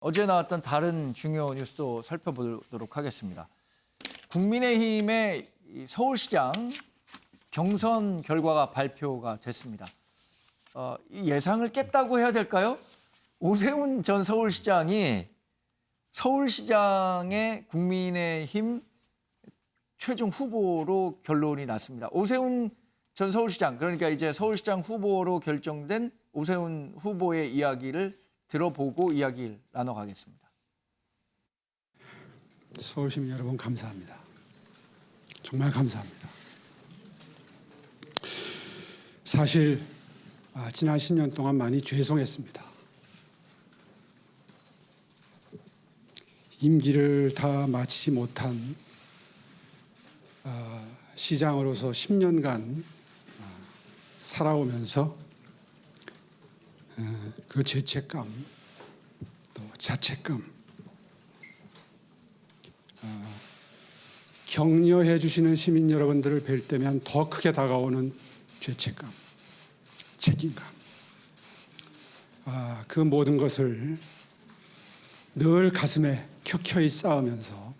어제 나왔던 다른 중요 뉴스도 살펴보도록 하겠습니다. 국민의힘의 서울시장 경선 결과가 발표가 됐습니다. 이 예상을 깼다고 해야 될까요? 오세훈 전 서울시장이 서울시장의 국민의힘 최종 후보로 결론이 났습니다. 오세훈 전 서울시장, 그러니까 이제 서울시장 후보로 결정된 오세훈 후보의 이야기를 들어보고 이야기를 나눠가겠습니다. 서울시민 여러분 감사합니다. 정말 감사합니다. 사실 지난 10년 동안 많이 죄송했습니다. 임기를 다 마치지 못한 시장으로서 10년간 살아오면서 그 죄책감, 또 자책감, 격려해 주시는 시민 여러분들을 뵐 때면 더 크게 다가오는 죄책감, 책임감, 그 모든 것을 늘 가슴에 켜켜이 쌓으면서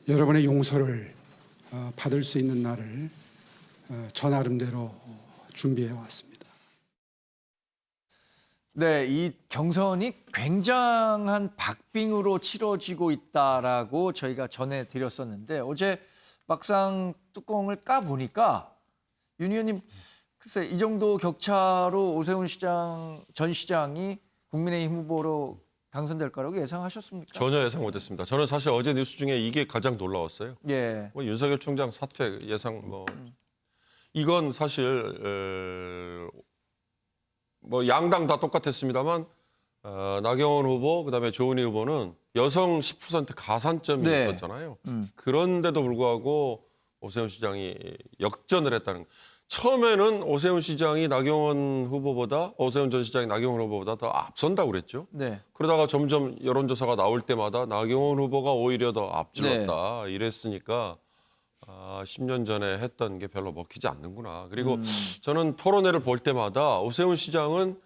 여러분의 용서를 받을 수 있는 날을 저 나름대로 준비해 왔습니다. 네, 이 경선이 굉장한 박빙으로 치러지고 있다라고 저희가 전해드렸었는데 어제 막상 뚜껑을 까보니까 윤 의원님 글쎄 이 정도 격차로 오세훈 전 시장이 국민의힘 후보로 당선될 거라고 예상하셨습니까? 전혀 예상 못했습니다. 저는 사실 어제 뉴스 중에 이게 가장 놀라웠어요. 예. 윤석열 총장 사퇴 예상 이건 사실 양당 다 똑같았습니다만 나경원 후보 그다음에 조은희 후보는 여성 10% 가산점이 네. 있었잖아요. 그런데도 불구하고 오세훈 시장이 역전을 했다는. 처음에는 오세훈 전 시장이 나경원 전 시장이 나경원 후보보다 더 앞선다고 그랬죠. 네. 그러다가 점점 여론조사가 나올 때마다 나경원 후보가 오히려 더 앞질렀다 이랬으니까 10년 전에 했던 게 별로 먹히지 않는구나. 그리고 저는 토론회를 볼 때마다 오세훈 시장은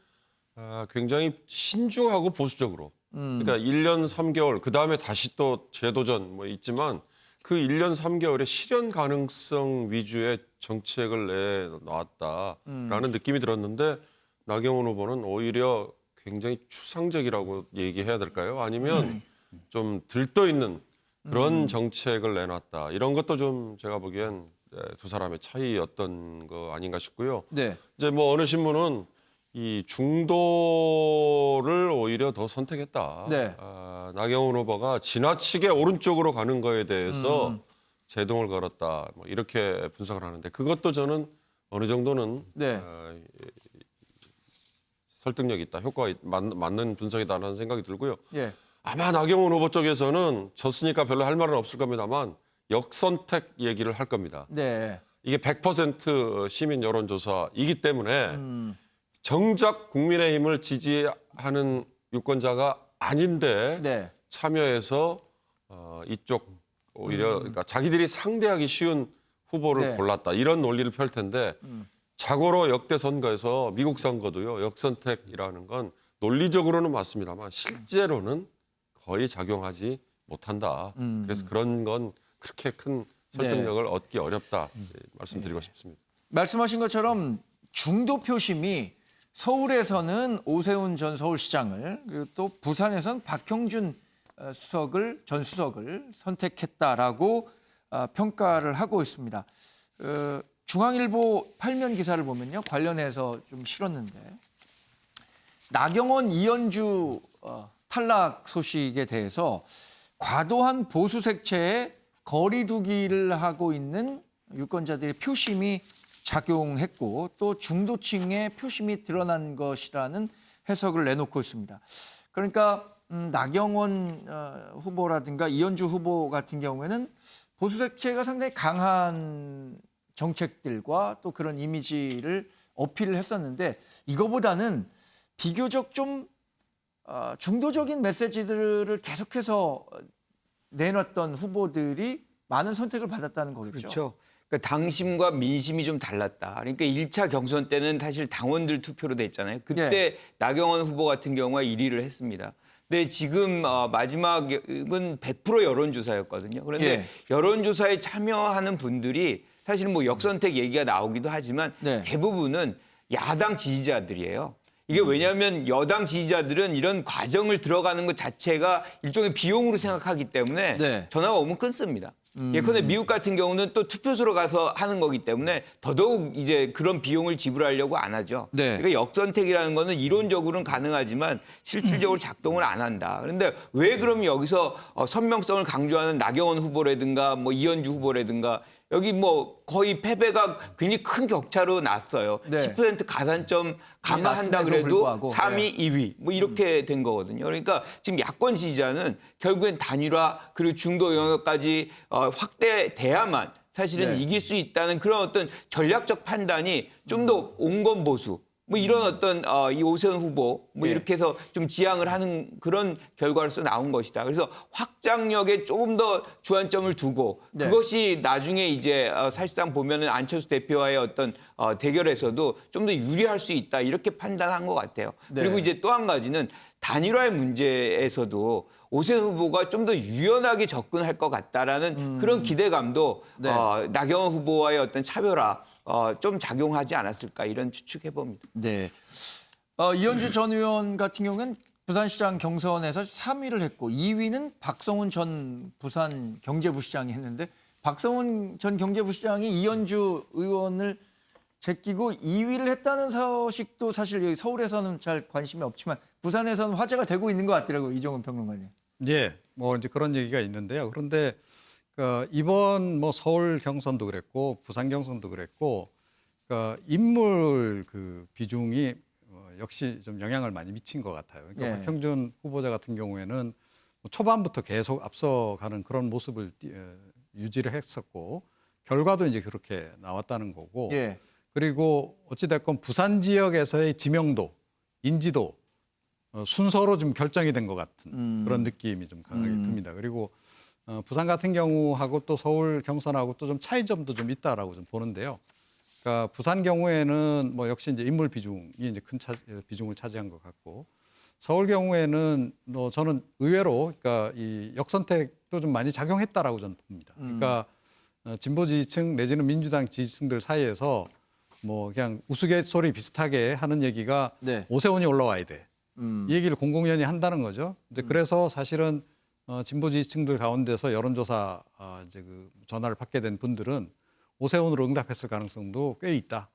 굉장히 신중하고 보수적으로 그러니까 1년 3개월 그다음에 다시 또 재도전 있지만 그 1년 3개월의 실현 가능성 위주의 정책을 내놨다라는 느낌이 들었는데 나경원 후보는 오히려 굉장히 추상적이라고 얘기해야 될까요? 아니면 좀 들떠있는 그런 정책을 내놨다. 이런 것도 좀 제가 보기엔 두 사람의 차이였던 거 아닌가 싶고요. 네. 이제 어느 신문은 이 중도를 오히려 더 선택했다. 네. 나경원 후보가 지나치게 오른쪽으로 가는 거에 대해서 제동을 걸었다. 이렇게 분석을 하는데 그것도 저는 어느 정도는 네. 설득력이 있다. 효과가 맞는 분석이다라는 생각이 들고요. 예. 아마 나경원 후보 쪽에서는 졌으니까 별로 할 말은 없을 겁니다만 역선택 얘기를 할 겁니다. 네. 이게 100% 시민 여론조사이기 때문에 정작 국민의힘을 지지하는 유권자가 아닌데 네. 참여해서 이쪽 오히려 그러니까 자기들이 상대하기 쉬운 후보를 네. 골랐다. 이런 논리를 펼 텐데 자고로 역대 선거에서 미국 선거도요. 역선택이라는 건 논리적으로는 맞습니다만 실제로는 거의 작용하지 못한다. 그래서 그런 건 그렇게 큰 설득력을 얻기 어렵다 말씀드리고 싶습니다. 말씀하신 것처럼 중도 표심이 서울에서는 오세훈 전 서울시장을 그리고 또 부산에서는 박형준 전 수석을 선택했다라고 평가를 하고 있습니다. 중앙일보 8면 기사를 보면요. 관련해서 좀 실었는데 나경원, 이현주 탈락 소식에 대해서 과도한 보수 색채에 거리 두기를 하고 있는 유권자들의 표심이 작용했고 또 중도층의 표심이 드러난 것이라는 해석을 내놓고 있습니다. 그러니까 나경원 후보라든가 이현주 후보 같은 경우에는 보수 색채가 상당히 강한 정책들과 또 그런 이미지를 어필을 했었는데 이거보다는 비교적 좀 중도적인 메시지들을 계속해서 내놨던 후보들이 많은 선택을 받았다는 거겠죠. 그렇죠. 그러니까 당심과 민심이 좀 달랐다. 그러니까 1차 경선 때는 사실 당원들 투표로 됐잖아요. 그때 나경원 후보 같은 경우가 1위를 했습니다. 근데 지금 마지막은 100% 여론조사였거든요. 그런데 여론조사에 참여하는 분들이 사실 뭐 역선택 얘기가 나오기도 하지만 대부분은 야당 지지자들이에요. 이게 왜냐하면 여당 지지자들은 이런 과정을 들어가는 것 자체가 일종의 비용으로 생각하기 때문에 전화가 오면 끊습니다. 예컨대 미국 같은 경우는 또 투표소로 가서 하는 거기 때문에 더더욱 이제 그런 비용을 지불하려고 안 하죠. 그러니까 역선택이라는 거는 이론적으로는 가능하지만 실질적으로 작동을 안 한다. 그런데 왜 그럼 여기서 선명성을 강조하는 나경원 후보라든가 뭐 이현주 후보라든가 여기 뭐 거의 패배가 굉장히 큰 격차로 났어요. 10% 가산점 감안한다 그래도 3위, 2위 뭐 이렇게 된 거거든요. 그러니까 지금 야권 지지자는 결국엔 단일화 그리고 중도 영역까지 확대돼야만 사실은 이길 수 있다는 그런 어떤 전략적 판단이 좀 더 온건 보수 뭐 이런 어떤 이 오세훈 후보 뭐 이렇게 해서 좀 지향을 하는 그런 결과로서 나온 것이다. 그래서 확장력에 조금 더 주안점을 두고 그것이 나중에 이제 사실상 보면은 안철수 대표와의 어떤 대결에서도 좀 더 유리할 수 있다 이렇게 판단한 것 같아요. 그리고 이제 또 한 가지는 단일화의 문제에서도 오세훈 후보가 좀 더 유연하게 접근할 것 같다라는 그런 기대감도 나경원 후보와의 어떤 차별화 좀 작용하지 않았을까 이런 추측해 봅니다. 네. 이현주 전 의원 같은 경우는 부산시장 경선에서 3위를 했고 2위는 박성훈 전 부산 경제부시장이 했는데 박성훈 전 경제부시장이 이현주 의원을 제끼고 2위를 했다는 소식도 사실 여기 서울에서는 잘 관심이 없지만 부산에서는 화제가 되고 있는 것 같더라고요. 이종훈 평론가님. 예, 뭐 이제 그런 얘기가 있는데요. 그런데 이번 뭐 서울 경선도 그랬고 부산 경선도 그랬고 인물 그 비중이 역시 좀 영향을 많이 미친 것 같아요. 그러니까 박형준 후보자 같은 경우에는 초반부터 계속 앞서가는 그런 모습을 유지를 했었고 결과도 이제 그렇게 나왔다는 거고. 그리고 어찌됐건 부산 지역에서의 지명도, 인지도 순서로 좀 결정이 된 것 같은 그런 느낌이 좀 강하게 듭니다. 그리고 부산 같은 경우하고 또 서울 경선하고 또 좀 차이점도 좀 있다라고 좀 보는데요. 그러니까 부산 경우에는 뭐 역시 이제 인물 비중이 이제 큰 비중을 차지한 것 같고 서울 경우에는 뭐 저는 의외로 그러니까 이 역선택도 좀 많이 작용했다라고 저는 봅니다. 그러니까 진보 지지층 내지는 민주당 지지층들 사이에서 뭐 그냥 우스갯소리 비슷하게 하는 얘기가 오세훈이 올라와야 돼. 이 얘기를 공공연히 한다는 거죠. 근데 그래서 사실은 진보 지지층들 가운데서 여론조사 이제 그 전화를 받게 된 분들은 오세훈으로 응답했을 가능성도 꽤 있다.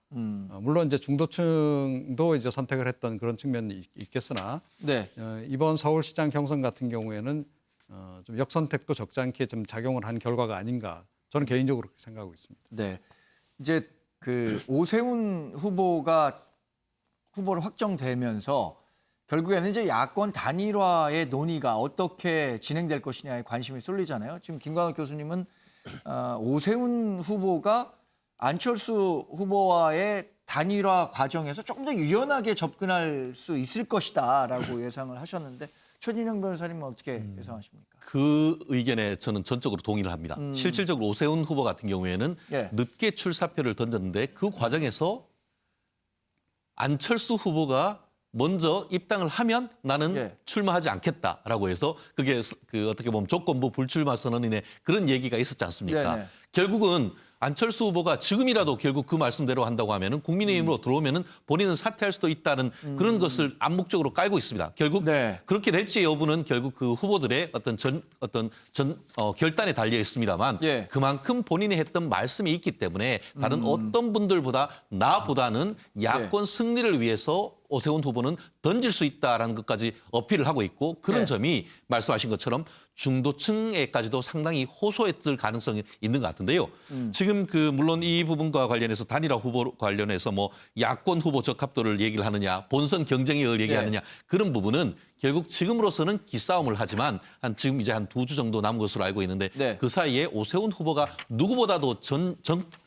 물론 이제 중도층도 이제 선택을 했던 그런 측면이 있겠으나 이번 서울시장 경선 같은 경우에는 좀 역선택도 적지 않게 좀 작용을 한 결과가 아닌가 저는 개인적으로 그렇게 생각하고 있습니다. 네, 이제 그 오세훈 후보가 후보로 확정되면서 결국에는 이제 야권 단일화의 논의가 어떻게 진행될 것이냐에 관심이 쏠리잖아요. 지금 김광욱 교수님은 오세훈 후보가 안철수 후보와의 단일화 과정에서 조금 더 유연하게 접근할 수 있을 것이다라고 예상을 하셨는데 최진영 변호사님은 어떻게 예상하십니까? 그 의견에 저는 전적으로 동의를 합니다. 실질적으로 오세훈 후보 같은 경우에는 늦게 출사표를 던졌는데 그 과정에서 안철수 후보가 먼저 입당을 하면 나는 출마하지 않겠다라고 해서 그게 그 어떻게 보면 조건부 불출마 선언인의 그런 얘기가 있었지 않습니까? 결국은 안철수 후보가 지금이라도 결국 그 말씀대로 한다고 하면은 국민의힘으로 들어오면은 본인은 사퇴할 수도 있다는 그런 것을 암묵적으로 깔고 있습니다. 결국 그렇게 될지 여부는 결국 그 후보들의 어떤 결단에 달려 있습니다만 그만큼 본인이 했던 말씀이 있기 때문에 다른 어떤 분들보다 나보다는 야권 승리를 위해서 오세훈 후보는 던질 수 있다라는 것까지 어필을 하고 있고 그런 점이 말씀하신 것처럼 중도층에까지도 상당히 호소했을 가능성이 있는 것 같은데요. 지금 그 물론 이 부분과 관련해서 단일화 후보 관련해서 뭐 야권 후보 적합도를 얘기를 하느냐, 본선 경쟁력을 얘기하느냐 그런 부분은 결국 지금으로서는 기싸움을 하지만 지금 이제 한 2주 정도 남은 것으로 알고 있는데 그 사이에 오세훈 후보가 누구보다도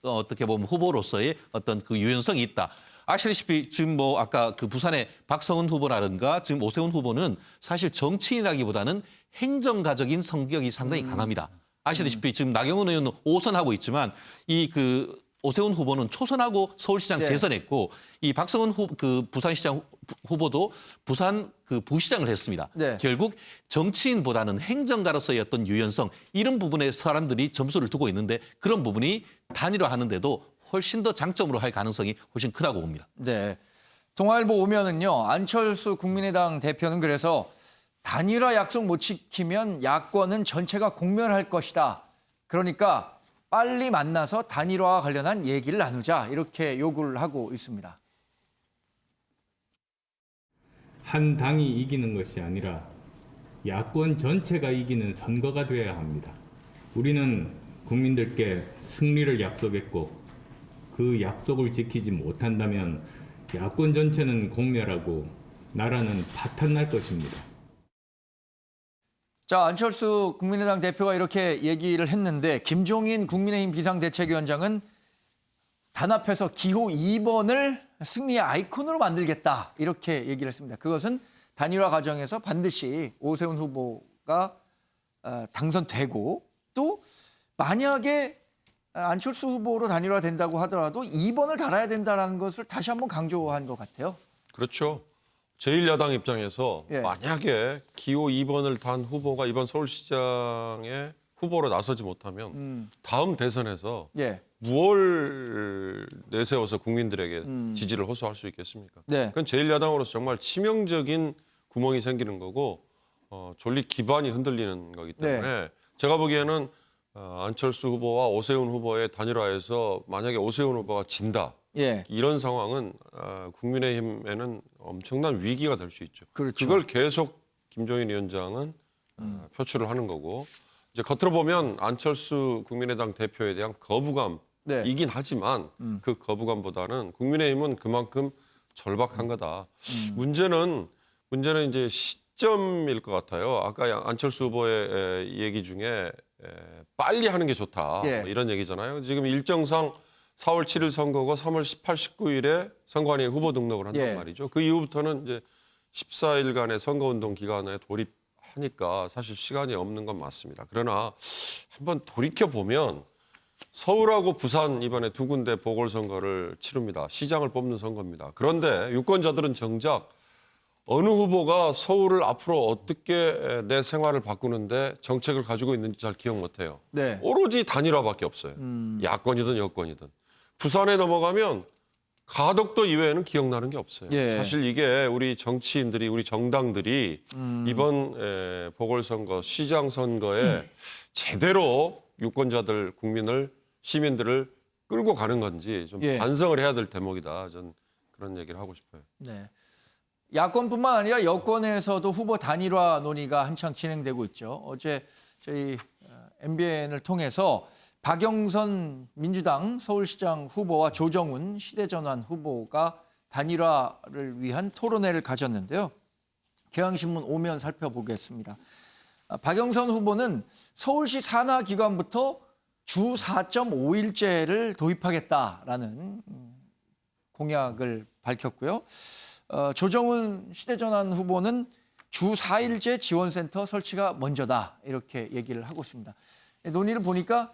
어떻게 보면 후보로서의 어떤 그 유연성이 있다. 아시다시피 지금 뭐 아까 그 부산의 박성훈 후보라든가 지금 오세훈 후보는 사실 정치인이라기보다는 행정가적인 성격이 상당히 강합니다. 아시다시피 지금 나경원 의원은 5선하고 있지만 이 그 오세훈 후보는 초선하고 서울시장 네. 재선했고 이 박성원 부산시장 후보도 부산 그 부시장을 했습니다. 네. 결국 정치인보다는 행정가로서의 어떤 유연성 이런 부분에 사람들이 점수를 두고 있는데 그런 부분이 단일화하는데도 훨씬 더 장점으로 할 가능성이 훨씬 크다고 봅니다. 네. 동아일보 오면은요. 안철수 국민의당 대표는 그래서 단일화 약속 못 지키면 야권은 전체가 공멸할 것이다. 그러니까 빨리 만나서 단일화와 관련한 얘기를 나누자 이렇게 요구를 하고 있습니다. 한 당이 이기는 것이 아니라 야권 전체가 이기는 선거가 되어야 합니다. 우리는 국민들께 승리를 약속했고 그 약속을 지키지 못한다면 야권 전체는 공멸하고 나라는 파탄날 것입니다. 자, 안철수 국민의당 대표가 이렇게 얘기를 했는데 김종인 국민의힘 비상대책위원장은 단합해서 기호 2번을 승리의 아이콘으로 만들겠다 이렇게 얘기를 했습니다. 그것은 단일화 과정에서 반드시 오세훈 후보가 당선되고 또 만약에 안철수 후보로 단일화된다고 하더라도 2번을 달아야 된다는 것을 다시 한번 강조한 것 같아요. 그렇죠. 제1야당 입장에서 예. 만약에 기호 2번을 단 후보가 이번 서울시장의 후보로 나서지 못하면 다음 대선에서 예. 무엇을 내세워서 국민들에게 지지를 호소할 수 있겠습니까? 네. 그건 제1야당으로서 정말 치명적인 구멍이 생기는 거고 존립 기반이 흔들리는 거기 때문에 제가 보기에는 안철수 후보와 오세훈 후보의 단일화에서 만약에 오세훈 후보가 진다. 예. 이런 상황은 국민의힘에는 엄청난 위기가 될 수 있죠. 그렇죠. 그걸 계속 김종인 위원장은 표출을 하는 거고 이제 겉으로 보면 안철수 국민의당 대표에 대한 거부감이긴 하지만 그 거부감보다는 국민의힘은 그만큼 절박한 거다. 문제는 이제 시점일 것 같아요. 아까 안철수 후보의 얘기 중에 빨리 하는 게 좋다 예. 뭐 이런 얘기잖아요. 지금 일정상 4월 7일 선거고 3월 18, 19일에 선관위에 후보 등록을 한단 예. 말이죠. 그 이후부터는 이제 14일간의 선거운동 기간에 돌입하니까 사실 시간이 없는 건 맞습니다. 그러나 한번 돌이켜 보면 서울하고 부산 이번에 두 군데 보궐선거를 치릅니다. 시장을 뽑는 선거입니다. 그런데 유권자들은 정작 어느 후보가 서울을 앞으로 어떻게 내 생활을 바꾸는데 정책을 가지고 있는지 잘 기억 못해요. 네. 오로지 단일화밖에 없어요. 야권이든 여권이든. 부산에 넘어가면 가덕도 이외에는 기억나는 게 없어요. 예. 사실 이게 우리 정치인들이 우리 정당들이 이번 보궐선거 시장 선거에 제대로 유권자들 국민을 시민들을 끌고 가는 건지 좀 예. 반성을 해야 될 대목이다. 전 그런 얘기를 하고 싶어요. 네. 야권뿐만 아니라 여권에서도 후보 단일화 논의가 한창 진행되고 있죠. 어제 저희 MBN을 통해서 박영선 민주당 서울시장 후보와 조정훈 시대전환 후보가 단일화를 위한 토론회를 가졌는데요. 경향신문 오면 살펴보겠습니다. 박영선 후보는 서울시 산하기관부터 주 4.5일제를 도입하겠다라는 공약을 밝혔고요. 조정훈 시대전환 후보는 주 4일제 지원센터 설치가 먼저다 이렇게 얘기를 하고 있습니다. 논의를 보니까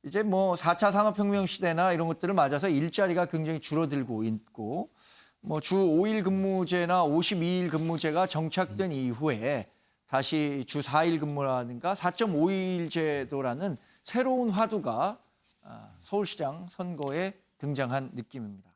이제 뭐 4차 산업혁명 시대나 이런 것들을 맞아서 일자리가 굉장히 줄어들고 있고 뭐 주 5일 근무제나 52일 근무제가 정착된 이후에 다시 주 4일 근무라든가 4.5일 제도라는 새로운 화두가 서울시장 선거에 등장한 느낌입니다.